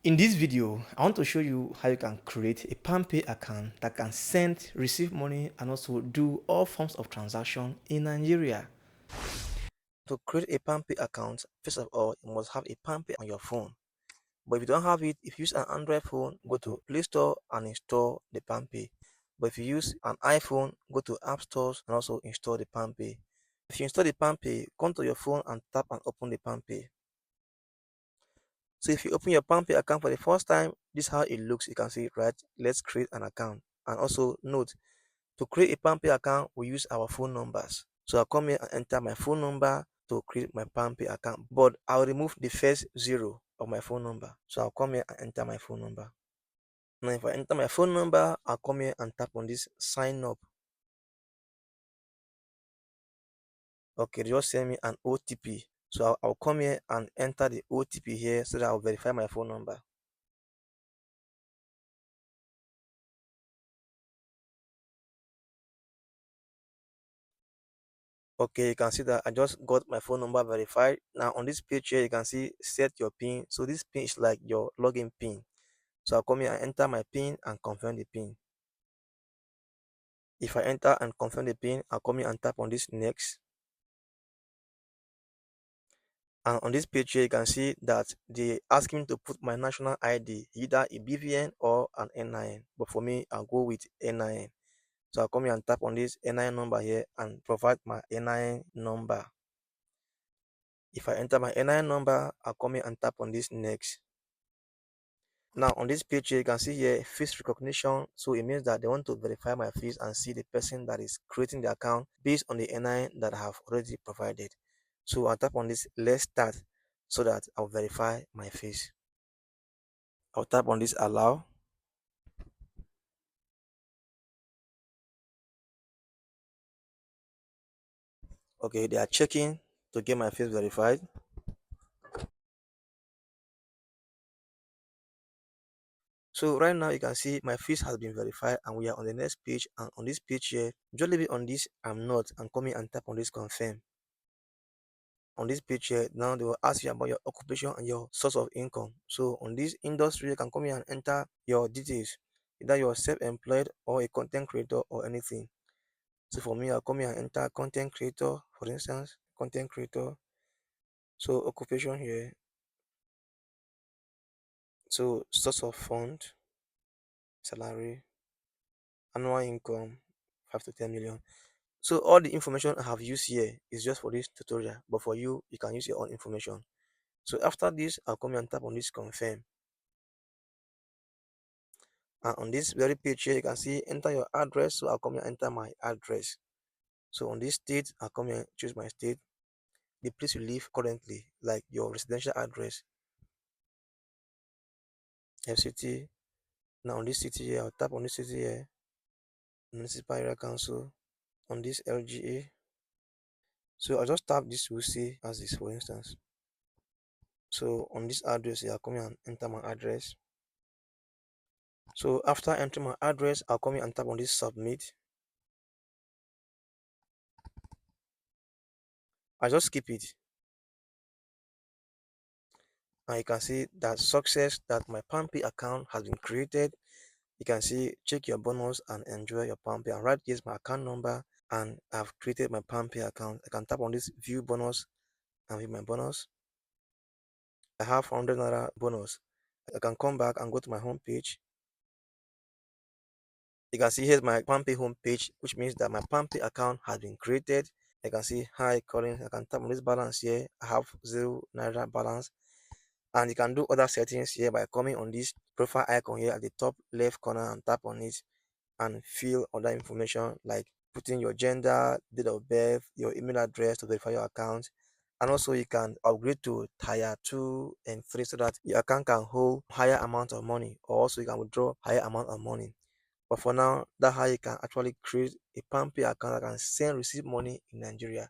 In this video, I want to show you how you can create a Palmpay account that can send, receive money, and also do all forms of transaction in Nigeria. To create a Palmpay account, first of all, you must have a Palmpay on your phone. But if you don't have it, if you use an Android phone, go to Play Store and install the Palmpay. But if you use an iPhone, go to App Stores and also install the Palmpay. If you install the Palmpay, come to your phone and tap and open the Palmpay. So if you open your Palmpay account for the first time, this is how it looks. You can see it, right? Let's create an account. And also note, to create a Palmpay account, we use our phone numbers. So I'll come here and enter my phone number to create my Palmpay account. But I'll remove the first zero of my phone number. So I'll come here and enter my phone number. Now if I enter my phone number, I'll come here and tap on this sign up. Okay, they just send me an OTP. So I'll come here and enter the OTP here so that I'll verify my phone number. Okay, you can see that I just got my phone number verified. Now on this page here, you can see set your PIN. So this PIN is like your login PIN. So I'll come here and enter my PIN and confirm the PIN. If I enter and confirm the PIN, I'll come here and tap on this next. And on this page here, you can see that they ask me to put my national ID, either a BVN or an NIN. But for me, I'll go with NIN. So I'll come here and tap on this NIN number here and provide my NIN number. If I enter my NIN number, I'll come here and tap on this next. Now on this page here, you can see here face recognition. So it means that they want to verify my face and see the person that is creating the account based on the NIN that I have already provided. So I'll tap on this let's start so that I'll verify my face. I'll tap on this allow. Okay, they are checking to get my face verified. So right now you can see my face has been verified and we are on the next page, and on this page here, just leave it on this I'm not and come here and tap on this confirm. On this page here, now they will ask you about your occupation and your source of income. So on this industry, you can come here and enter your details, either you're self-employed or a content creator or anything. So for me, I'll come here and enter content creator, for instance, content creator. So occupation here. So source of fund, salary, annual income, 5 to 10 million. So all the information I have used here is just for this tutorial, but for you, you can use your own information. So after this, I'll come here and tap on this confirm. And on this very page here, you can see enter your address. So I'll come here and enter my address. So on this state, I'll come here and choose my state, the place you live currently, like your residential address, FCT. Now on this city here, I'll tap on this city here, municipal area council, on this LGA. So I'll just tap this WC as this, for instance. So on this address here, I'll come here and enter my address. So after entering my address, I'll come here and tap on this submit. I just skip it. And you can see that success that my Palmpay account has been created. You can see check your bonus and enjoy your Palmpay. And right here is my account number, and I've created my Palmpay account. I can tap on this view bonus and view my bonus. I have 100 naira bonus. I can come back and go to my home page. You can see here's my Palmpay home page, which means that my Palmpay account has been created. I can see hi calling. I can tap on this balance here. I have 0 naira balance. And you can do other settings here by coming on this profile icon here at the top left corner and tap on it and fill other information like putting your gender, date of birth, your email address to verify your account. And also you can upgrade to tier 2 and 3 so that your account can hold higher amount of money, or also you can withdraw higher amount of money. But for now, that's how you can actually create a Palmpay account that can send receive money in Nigeria.